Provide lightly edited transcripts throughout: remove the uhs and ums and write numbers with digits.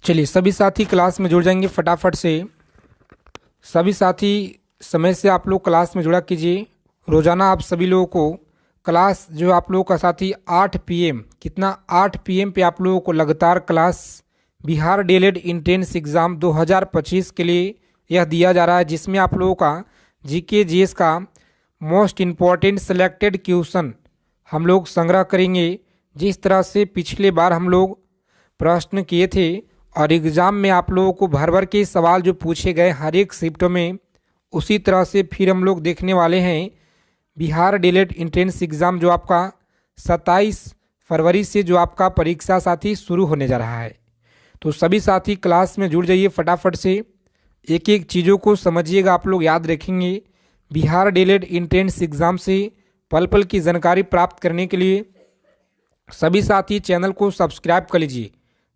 चलिए सभी साथी क्लास में जुड़ जाएंगे फटाफट से। सभी साथी समय से आप लोग क्लास में जुड़ा कीजिए। रोज़ाना आप सभी लोगों को क्लास जो आप लोगों का साथी 8 PM कितना 8 PM पे आप लोगों को लगातार class Bihar DElEd entrance exam 2025 के लिए यह दिया जा रहा है, जिसमें आप लोगों का जीके जीएस का मोस्ट इम्पॉर्टेंट सेलेक्टेड क्वेश्चन हम लोग संग्रह करेंगे। जिस तरह से पिछले बार हम लोग प्रश्न किए थे और एग्ज़ाम में आप लोगों को भर भर के सवाल जो पूछे गए हर एक शिफ्टों में, उसी तरह से फिर हम लोग देखने वाले हैं बिहार डीएलएड इंट्रेंस एग्ज़ाम जो आपका 27 फरवरी से जो आपका परीक्षा साथी शुरू होने जा रहा है। तो सभी साथी क्लास में जुड़ जाइए फटाफट से, एक एक चीज़ों को समझिएगा, आप लोग याद रखेंगे। बिहार डीएलएड इंट्रेंस एग्ज़ाम से पल पल की जानकारी प्राप्त करने के लिए सभी साथी चैनल को सब्सक्राइब कर लीजिए।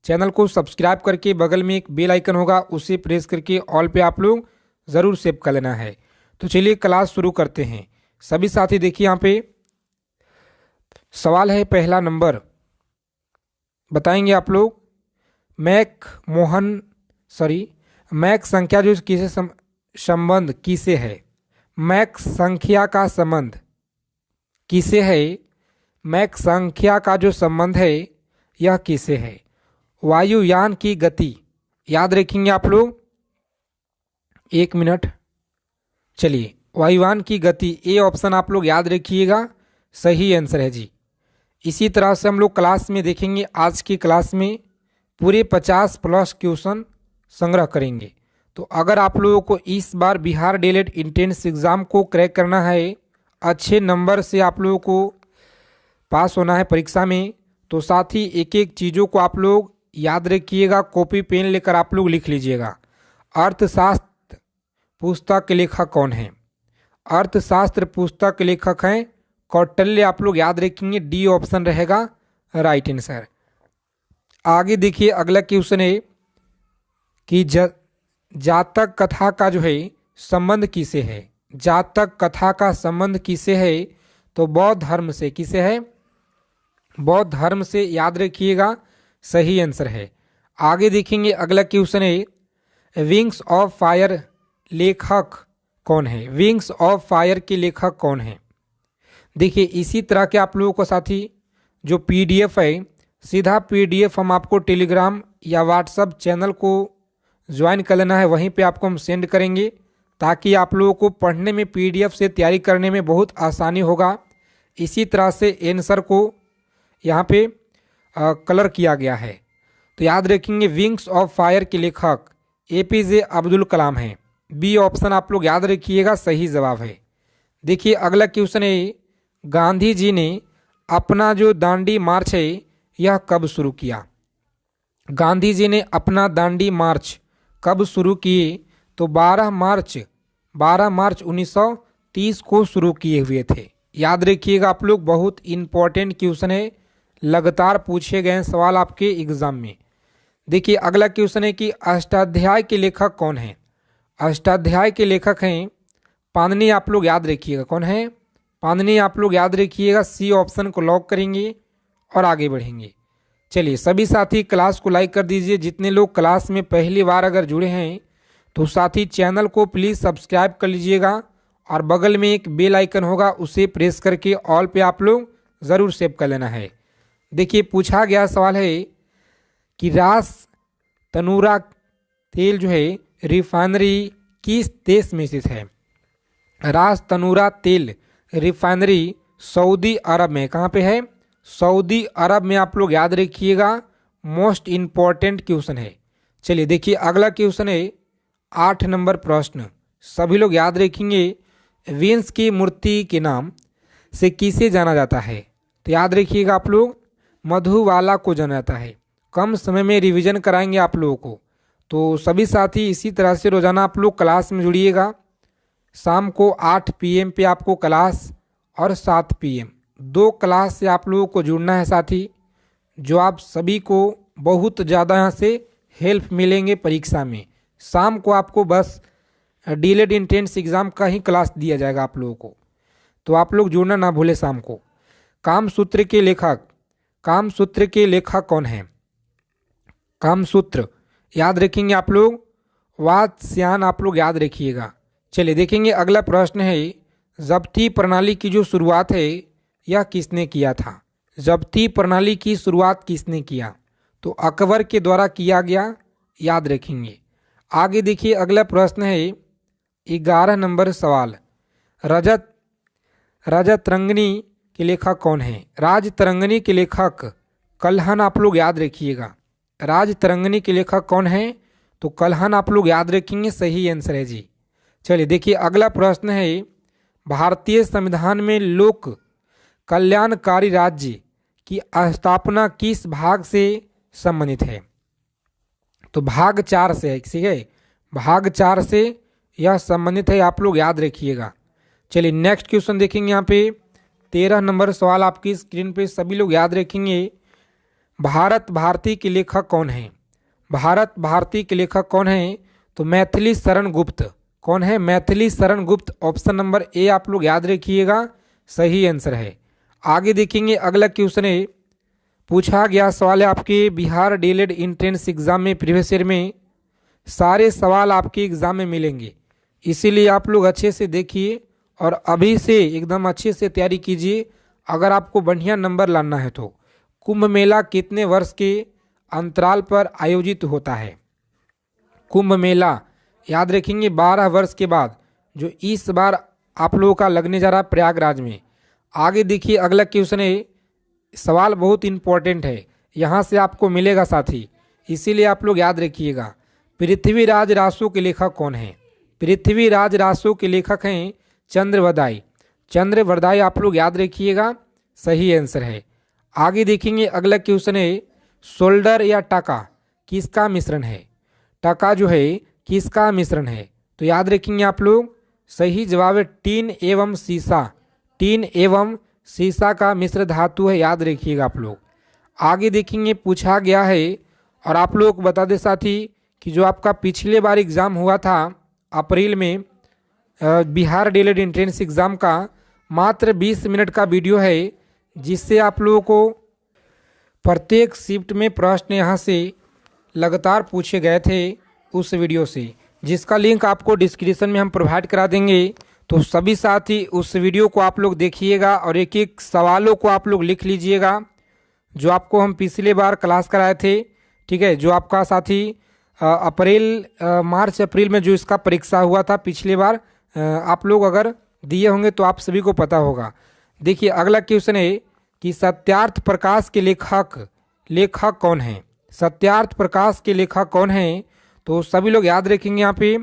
चैनल को सब्सक्राइब करके बगल में एक बेल आइकन होगा, उसे प्रेस करके ऑल पे आप लोग ज़रूर सेव कर लेना है। तो चलिए क्लास शुरू करते हैं। सभी साथी देखिए, यहाँ पे सवाल है पहला नंबर, बताएंगे आप लोग मैक संख्या जो किसे संबंध किसे है, मैक संख्या का संबंध किसे है, मैक संख्या का जो संबंध है यह किसे है। वायुयान की गति याद रखेंगे आप लोग, 1 मिनट। चलिए वायुयान की गति ए ऑप्शन आप लोग याद रखिएगा, सही आंसर है जी। इसी तरह से हम लोग क्लास में देखेंगे, आज की क्लास में पूरे 50+ क्वेश्चन संग्रह करेंगे। तो अगर आप लोगों को इस बार बिहार डीएलएड इंट्रेंस एग्ज़ाम को क्रैक करना है, अच्छे नंबर से आप लोगों को पास होना है परीक्षा में, तो साथ ही एक एक चीज़ों को आप लोग याद रखिएगा, कॉपी पेन लेकर आप लोग लिख लीजिएगा। अर्थशास्त्र पुस्तक के लेखक कौन है, अर्थशास्त्र पुस्तक के लेखक हैं कौटिल्य, आप लोग याद रखेंगे, डी ऑप्शन रहेगा राइट आंसर। आगे देखिए अगला क्वेश्चन है कि जातक कथा का जो है संबंध किसे है, जातक कथा का संबंध किसे है, तो बौद्ध धर्म से, किसे है, बौद्ध धर्म से, याद रखिएगा, सही आंसर है। आगे देखेंगे अगला क्वेश्चन है विंग्स ऑफ फायर लेखक कौन है, विंग्स ऑफ फायर के लेखक कौन है। देखिए इसी तरह के आप लोगों को साथी जो PDF है, सीधा PDF हम आपको टेलीग्राम या व्हाट्सएप चैनल को ज्वाइन कर लेना है, वहीं पे आपको हम सेंड करेंगे, ताकि आप लोगों को पढ़ने में PDF से तैयारी करने में बहुत आसानी होगा। इसी तरह से आंसर को यहाँ पे कलर किया गया है। तो याद रखेंगे विंग्स ऑफ फायर के लेखक APJ अब्दुल कलाम हैं, बी ऑप्शन आप लोग याद रखिएगा, सही जवाब है। देखिए अगला क्वेश्चन है गांधी जी ने अपना जो दांडी मार्च है यह कब शुरू किया, गांधी जी ने अपना दांडी मार्च कब शुरू किए, तो 12 मार्च 1930 को शुरू किए हुए थे। याद रखिएगा आप लोग, बहुत इंपॉर्टेंट क्वेश्चन है, लगातार पूछे गए सवाल आपके एग्जाम में। देखिए अगला क्वेश्चन है कि अष्टाध्याय के लेखक कौन है, अष्टाध्याय के लेखक हैं पाणिनि, आप लोग याद रखिएगा, कौन है, पाणिनि, आप लोग याद रखिएगा, सी ऑप्शन को लॉक करेंगे और आगे बढ़ेंगे। चलिए सभी साथी क्लास को लाइक कर दीजिए। जितने लोग क्लास में पहली बार अगर जुड़े हैं तो साथी चैनल को प्लीज़ सब्सक्राइब कर लीजिएगा, और बगल में एक बेल आइकन होगा, उसे प्रेस करके ऑल पे आप लोग ज़रूर सेव कर लेना है। देखिए पूछा गया सवाल है कि रास तनूरा तेल जो है रिफाइनरी किस देश में स्थित है, रास तनूरा तेल रिफाइनरी सऊदी अरब में, कहाँ पे है, सऊदी अरब में, आप लोग याद रखिएगा, मोस्ट इम्पॉर्टेंट क्वेश्चन है। चलिए देखिए अगला क्वेश्चन है 8 नंबर प्रश्न, सभी लोग याद रखेंगे वेंस की मूर्ति के नाम से किसे जाना जाता है, तो याद रखिएगा आप लोग मधुबाला को जाना जाता है। कम समय में रिवीजन कराएंगे आप लोगों को, तो सभी साथी इसी तरह से रोज़ाना आप लोग क्लास में जुड़िएगा। शाम को 8 PM पे आपको क्लास और 7 PM 2 क्लास से आप लोगों को जुड़ना है साथी, जो आप सभी को बहुत ज़्यादा यहाँ से हेल्प मिलेंगे परीक्षा में। शाम को आपको बस डीएलएड इंट्रेंस एग्ज़ाम का ही क्लास दिया जाएगा आप लोगों को, तो आप लोग जुड़ना ना भूलें शाम को। कामसूत्र के लेखक कौन है, कामसूत्र याद रखेंगे आप लोग, वात्स्यायन आप लोग याद रखिएगा। चलिए देखेंगे अगला प्रश्न है, ज़ब्ती प्रणाली की जो शुरुआत है यह किसने किया था? ज़ब्ती प्रणाली की शुरुआत किसने किया? तो अकबर के द्वारा किया गया, याद रखेंगे। आगे देखिए अगला प्रश्न है 11 नंबर सवाल, रजत राजतरंगिणी के लेखक कौन है? राजतरंगिणी के लेखक कल्हण आप लोग याद रखिएगा। राजतरंगिणी के लेखक कौन है? तो कल्हण आप लोग याद रखेंगे, सही आंसर है जी। चलिए देखिए अगला प्रश्न है, भारतीय संविधान में लोक कल्याणकारी राज्य की स्थापना किस भाग से संबंधित है? तो भाग 4 से है, ठीक है, भाग 4 से यह संबंधित है, आप लोग याद रखिएगा। चलिए नेक्स्ट क्वेश्चन देखेंगे। यहाँ पे 13 नंबर सवाल आपकी स्क्रीन पे सभी लोग याद रखेंगे। भारत भारती के लेखक कौन है? भारत भारती के लेखक कौन है? तो मैथिली शरण गुप्त। कौन है? Maithili Sharan Gupt. Option number A आप लोग याद रखिएगा, सही आंसर है। आगे देखेंगे अगला क्वेश्चन है, पूछा गया सवाल है आपके बिहार डीएलएड एंट्रेंस एग्जाम में, प्रीवियस ईयर में सारे सवाल आपके एग्जाम में मिलेंगे, इसीलिए आप लोग अच्छे से देखिए और अभी से एकदम अच्छे से तैयारी कीजिए अगर आपको बढ़िया नंबर लाना है तो। कुंभ मेला कितने वर्ष के अंतराल पर आयोजित होता है? कुंभ मेला याद रखेंगे 12 वर्ष के बाद, जो इस बार आप लोगों का लगने जा रहा है प्रयागराज में। आगे देखिए अगला क्वेश्चन है, सवाल बहुत इंपॉर्टेंट है, यहाँ से आपको मिलेगा साथी, इसीलिए आप लोग याद रखिएगा। पृथ्वीराज रासो के लेखक कौन है? पृथ्वीराज रासो के लेखक हैं चंद्रवदाई। चंद्रवदाई आप लोग याद रखिएगा, सही आंसर है। आगे देखेंगे अगला क्वेश्चन है, शोल्डर या टका किसका मिश्रण है? टका जो है किसका मिश्रण है? तो याद रखेंगे आप लोग, सही जवाब है टीन एवं सीसा। टीन एवं सीसा का मिश्र धातु है, याद रखिएगा आप लोग। आगे देखेंगे पूछा गया है, और आप लोग को बता दें साथी कि जो आपका पिछले बार एग्ज़ाम हुआ था अप्रैल में, बिहार डीएलएड एंट्रेंस एग्ज़ाम का मात्र 20 मिनट का वीडियो है, जिससे आप लोगों को प्रत्येक शिफ्ट में प्रश्न यहाँ से लगातार पूछे गए थे उस वीडियो से, जिसका लिंक आपको डिस्क्रिप्शन में हम प्रोवाइड करा देंगे। तो सभी साथी उस वीडियो को आप लोग देखिएगा और एक एक सवालों को आप लोग लिख लीजिएगा, जो आपको हम पिछले बार क्लास कराए थे, ठीक है। जो आपका साथी मार्च अप्रैल में जो इसका परीक्षा हुआ था पिछले बार, आप लोग अगर दिए होंगे तो आप सभी को पता होगा। देखिए अगला क्वेश्चन है कि सत्यार्थ प्रकाश के लेखक कौन है? सत्यार्थ प्रकाश के लेखक कौन है? तो सभी लोग याद रखेंगे, यहाँ पे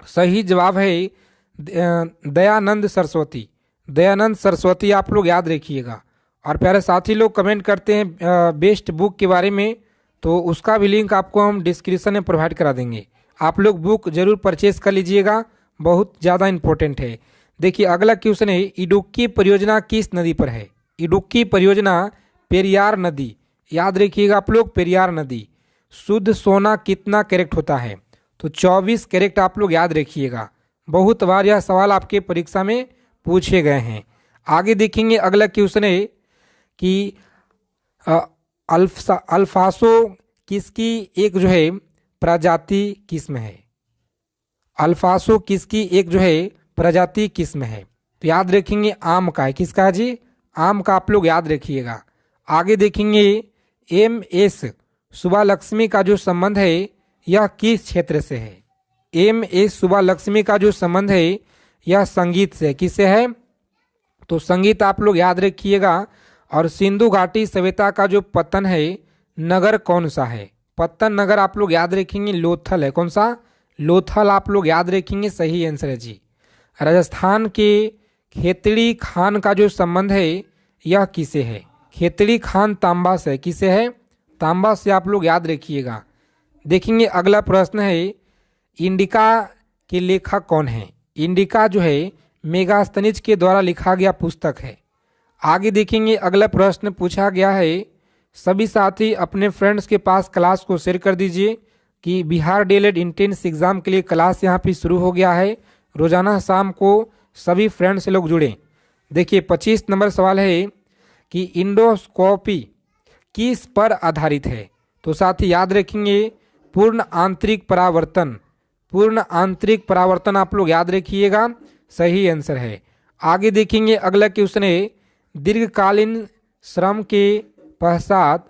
सही जवाब है दयानंद सरस्वती। दयानंद सरस्वती आप लोग याद रखिएगा। और प्यारे साथी लोग कमेंट करते हैं बेस्ट बुक के बारे में, तो उसका भी लिंक आपको हम डिस्क्रिप्शन में प्रोवाइड करा देंगे, आप लोग बुक जरूर परचेज कर लीजिएगा, बहुत ज़्यादा इम्पोर्टेंट है। देखिए अगला क्वेश्चन है, इडुक्की परियोजना किस नदी पर है? इडुक्की परियोजना पेरियार नदी, याद रखिएगा आप लोग, पेरियार नदी। शुद्ध सोना कितना कैरेट होता है? तो 24 कैरेट आप लोग याद रखिएगा, बहुत बार यह सवाल आपके परीक्षा में पूछे गए हैं। आगे देखेंगे अगला क्वेश्चन है कि अल्फासो किसकी एक जो है प्रजाति किस्म है? अल्फासो किसकी एक जो है प्रजाति किस्म है? तो याद रखेंगे आम का है। किसका है जी? आम का आप लोग याद रखिएगा। आगे देखेंगे MS सुब्बालक्ष्मी का जो संबंध है यह किस क्षेत्र से है? MS सुब्बालक्ष्मी का जो संबंध है यह संगीत से, किससे है? तो संगीत आप लोग याद रखिएगा। और सिंधु घाटी सभ्यता का जो पतन है नगर कौन सा है? पतन नगर आप लोग याद रखेंगे लोथल है। कौन सा? लोथल आप लोग याद रखेंगे, सही आंसर है जी। राजस्थान के खेतड़ी खान का जो संबंध है यह किसे है? खेतड़ी खान तांबा से, किसे है? तांबा से आप लोग याद रखिएगा। देखेंगे अगला प्रश्न है, इंडिका के लेखक कौन है? इंडिका जो है मेगास्थनीज के द्वारा लिखा गया पुस्तक है। आगे देखेंगे अगला प्रश्न पूछा गया है, सभी साथी अपने फ्रेंड्स के पास क्लास को शेयर कर दीजिए कि बिहार डीएलएड एंट्रेंस एग्जाम के लिए क्लास यहाँ पे शुरू हो गया है। रोजाना शाम को सभी फ्रेंड्स से लोग जुड़ें। देखिए 25 नंबर सवाल है कि इंडोस्कोपी किस पर आधारित है? तो साथी याद रखेंगे पूर्ण आंतरिक परावर्तन। पूर्ण आंतरिक परावर्तन आप लोग याद रखिएगा, सही आंसर है। आगे देखेंगे अगला क्वेश्चन है, दीर्घकालीन श्रम के पश्चात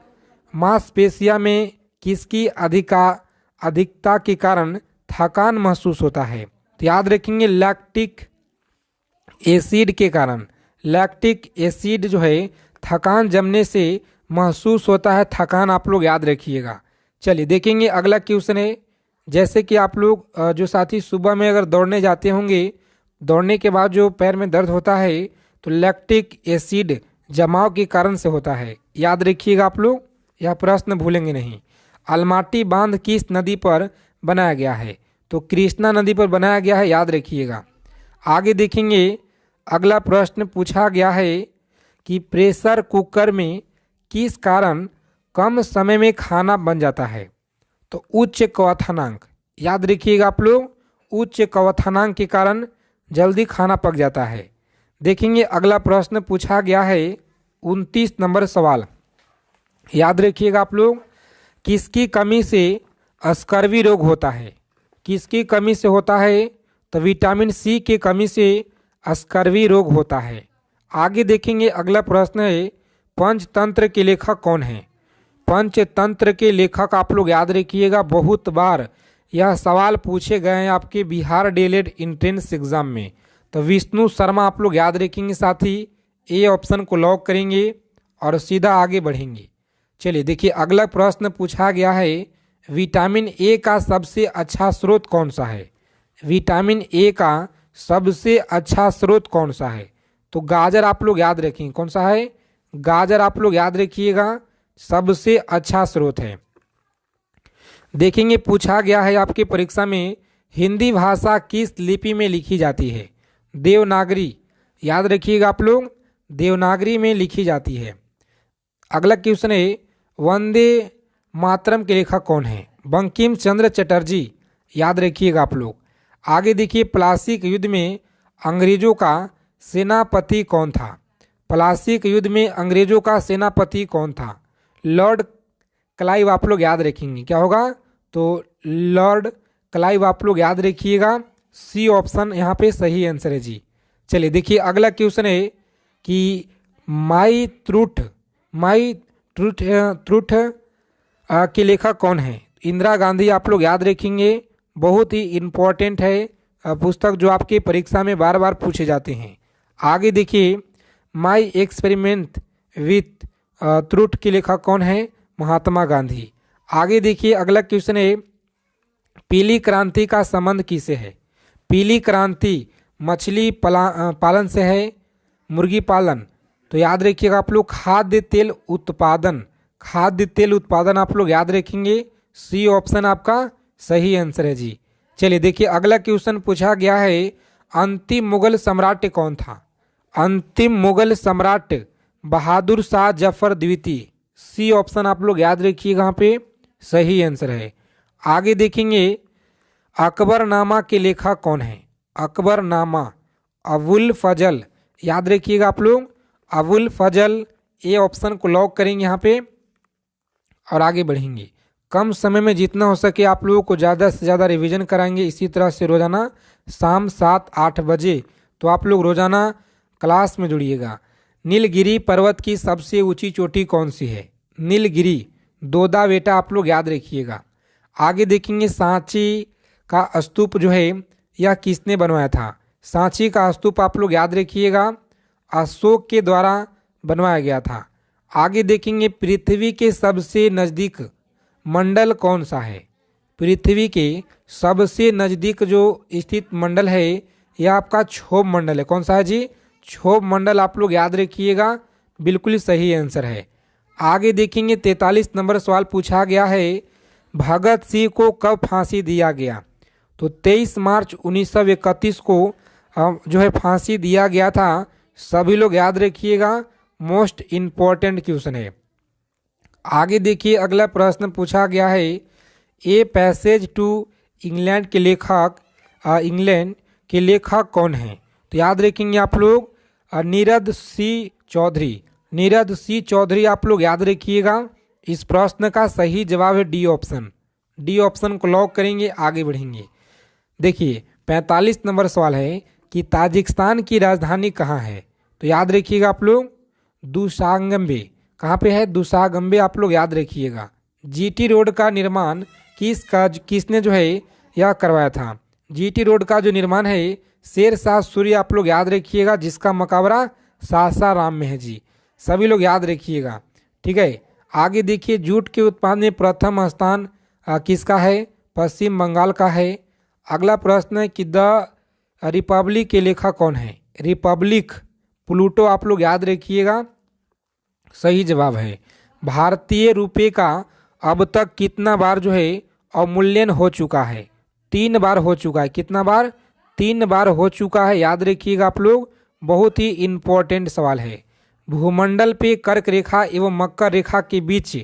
मांसपेशियों में किसकी अधिकता के कारण थकान महसूस होता है? तो याद रखेंगे लैक्टिक एसिड के कारण। लैक्टिक एसिड जो है थकान जमने से महसूस होता है, थकान आप लोग याद रखिएगा। चलिए देखेंगे अगला क्वेश्चन है, जैसे कि आप लोग जो साथी सुबह में अगर दौड़ने जाते होंगे, दौड़ने के बाद जो पैर में दर्द होता है तो लैक्टिक एसिड जमाव के कारण से होता है, याद रखिएगा आप लोग, यह प्रश्न भूलेंगे नहीं। अलमाटी बांध किस नदी पर बनाया गया है? तो कृष्णा नदी पर बनाया गया है, याद रखिएगा। आगे देखेंगे अगला प्रश्न पूछा गया है कि प्रेशर कुकर में किस कारण कम समय में खाना बन जाता है? तो उच्च क्वथनांक, याद रखिएगा आप लोग, उच्च क्वथनांक के कारण जल्दी खाना पक जाता है। देखेंगे अगला प्रश्न पूछा गया है 29 नंबर सवाल, याद रखिएगा आप लोग, किसकी कमी से स्कर्वी रोग होता है? किसकी कमी से होता है? तो विटामिन सी की कमी से स्कर्वी रोग होता है। आगे देखेंगे अगला प्रश्न है, पंचतंत्र के लेखक कौन है? पंचतंत्र के लेखक आप लोग याद रखिएगा, बहुत बार यह सवाल पूछे गए हैं आपके बिहार डीएलएड एंट्रेंस एग्जाम में। तो विष्णु शर्मा आप लोग याद रखेंगे साथी, ए ऑप्शन को लॉक करेंगे और सीधा आगे बढ़ेंगे। चलिए देखिए अगला प्रश्न पूछा गया है, विटामिन ए का सबसे अच्छा स्रोत कौन सा है? विटामिन ए का सबसे अच्छा स्रोत कौन सा है? तो गाजर आप लोग याद रखेंगे, कौन सा है? गाजर आप लोग याद रखिएगा, सबसे अच्छा स्रोत है। देखेंगे पूछा गया है आपके परीक्षा में, हिंदी भाषा किस लिपि में लिखी जाती है? देवनागरी, याद रखिएगा आप लोग, देवनागरी में लिखी जाती है। अगला क्वेश्चन है, वंदे मातरम के लेखक कौन है? बंकिम चंद्र चटर्जी, याद रखिएगा आप लोग। आगे देखिए, प्लासी के युद्ध में अंग्रेजों का सेनापति कौन था? प्लासी के युद्ध में अंग्रेजों का सेनापति कौन था? लॉर्ड क्लाइव आप लोग याद रखेंगे, क्या होगा? तो लॉर्ड क्लाइव आप लोग याद रखिएगा, सी ऑप्शन यहाँ पे सही आंसर है जी। चलिए देखिए अगला क्वेश्चन है कि माई ट्रूथ के लेखक कौन है? इंदिरा गांधी आप लोग याद रखेंगे, बहुत ही इम्पोर्टेंट है पुस्तक जो आपके परीक्षा में बार बार पूछे जाते हैं। आगे देखिए, माई एक्सपेरिमेंट विथ ट्रूथ के लेखक कौन है? महात्मा गांधी। आगे देखिए अगला क्वेश्चन है, पीली क्रांति का संबंध किससे है? पीली क्रांति मछली पालन से है, मुर्गी पालन? तो याद रखिएगा आप लोग, खाद्य तेल उत्पादन, खाद्य तेल उत्पादन आप लोग याद रखेंगे, सी ऑप्शन आपका सही आंसर है जी। चलिए देखिए अगला क्वेश्चन पूछा गया है, अंतिम मुगल सम्राट कौन था? अंतिम मुगल सम्राट बहादुर शाह जफर द्वितीय, सी ऑप्शन आप लोग याद रखिएगा, यहाँ पे सही आंसर है। आगे देखेंगे, अकबरनामा के लेखक कौन है? अकबरनामा अबुल फजल, याद रखिएगा आप लोग, अबुल फजल, ए ऑप्शन को लॉक करेंगे यहाँ पे और आगे बढ़ेंगे। कम समय में जितना हो सके आप लोगों को ज़्यादा से ज़्यादा रिवीजन कराएंगे, इसी तरह से रोज़ाना शाम 7-8 बजे तो आप लोग रोज़ाना क्लास में जुड़िएगा। नीलगिरी पर्वत की सबसे ऊंची चोटी कौन सी है? नीलगिरी, दोदा बेटा आप लोग याद रखिएगा। आगे देखेंगे, सांची का स्तूप जो है यह किसने बनवाया था? सांची का स्तूप आप लोग याद रखिएगा, अशोक के द्वारा बनवाया गया था। आगे देखेंगे, पृथ्वी के सबसे नज़दीक मंडल कौन सा है? पृथ्वी के सबसे नज़दीक जो स्थित मंडल है यह आपका क्षोभ मंडल है, कौन सा है जी? क्षोभ मंडल आप लोग याद रखिएगा, बिल्कुल सही आंसर है। आगे देखेंगे 43 नंबर सवाल पूछा गया है, भगत सिंह को कब फांसी दिया गया? तो 23 मार्च 1931 को जो है फांसी दिया गया था, सभी लोग याद रखिएगा, मोस्ट इम्पॉर्टेंट क्वेश्चन है। आगे देखिए अगला प्रश्न पूछा गया है, ए पैसेज टू इंग्लैंड के लेखक कौन है? तो याद रखेंगे आप लोग, नीरद सी चौधरी, नीरद सी चौधरी आप लोग याद रखिएगा। इस प्रश्न का सही जवाब है डी ऑप्शन, डी ऑप्शन को लॉक करेंगे, आगे बढ़ेंगे। देखिए 45 नंबर सवाल है कि ताजिकिस्तान की राजधानी कहाँ है। तो याद रखिएगा आप लोग दुशान्बे। कहाँ पे है? दुशान्बे आप लोग याद रखिएगा। जीटी रोड का निर्माण किसने जो है यह करवाया था? जीटी रोड का जो निर्माण है शेरशाह सूरी आप लोग याद रखिएगा, जिसका मकबरा सासाराम में है जी। सभी लोग याद रखिएगा, ठीक है। आगे देखिए जूट के उत्पादन में प्रथम स्थान किसका है? पश्चिम बंगाल का है। अगला प्रश्न है कि द रिपब्लिक के लेखक कौन है? रिपब्लिक प्लूटो आप लोग याद रखिएगा, सही जवाब है। भारतीय रुपये का अब तक कितना बार जो है अवमूल्यन हो चुका है? 3 बार हो चुका है। कितना बार? 3 बार हो चुका है, याद रखिएगा आप लोग, बहुत ही इम्पोर्टेंट सवाल है। भूमंडल पे कर्क रेखा एवं मकर रेखा के बीच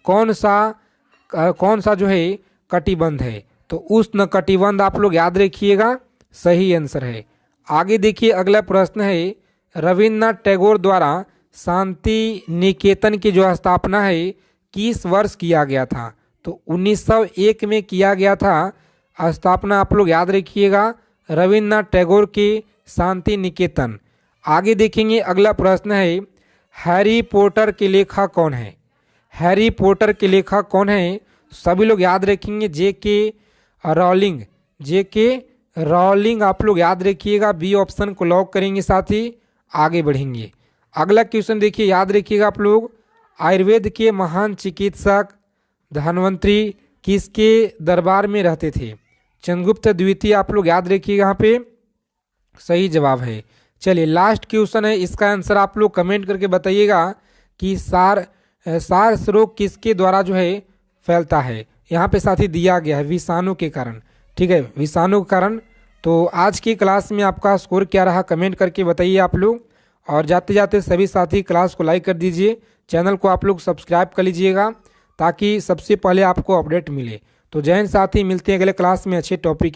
कौन सा जो है कटिबंध है? तो उष्ण कटिबंध आप लोग याद रखिएगा, सही आंसर है। आगे देखिए अगला प्रश्न है, रविन्द्रनाथ टैगोर द्वारा शांति निकेतन की जो स्थापना है किस वर्ष किया गया था? तो 1901 में किया गया था स्थापना, आप लोग याद रखिएगा, रविन्द्रनाथ टैगोर के शांति निकेतन। आगे देखेंगे अगला प्रश्न है, हैरी पॉटर के लेखक कौन है? हैरी पॉटर के लेखक कौन है? सभी लोग याद रखेंगे जेके रॉलिंग। जेके रॉलिंग आप लोग याद रखिएगा, बी ऑप्शन को लॉक करेंगे, साथ ही आगे बढ़ेंगे। अगला क्वेश्चन देखिए, याद रखिएगा आप लोग, आयुर्वेद के महान चिकित्सक धन्वंतरी किसके दरबार में रहते थे? चंद्रगुप्त द्वितीय आप लोग याद रखिएगा, यहाँ पे सही जवाब है। चलिए लास्ट क्वेश्चन है, इसका आंसर आप लोग कमेंट करके बताइएगा कि सार्स रोग किसके द्वारा जो है फैलता है? यहाँ पे साथ ही दिया गया है विषाणु के कारण, ठीक है, विषाणु के कारण। तो आज की क्लास में आपका स्कोर क्या रहा कमेंट करके बताइए आप लोग। और जाते जाते सभी साथी क्लास को लाइक कर दीजिए, चैनल को आप लोग सब्सक्राइब कर लीजिएगा ताकि सबसे पहले आपको अपडेट मिले। तो जय हिंद साथी, मिलते हैं अगले क्लास में अच्छे टॉपिक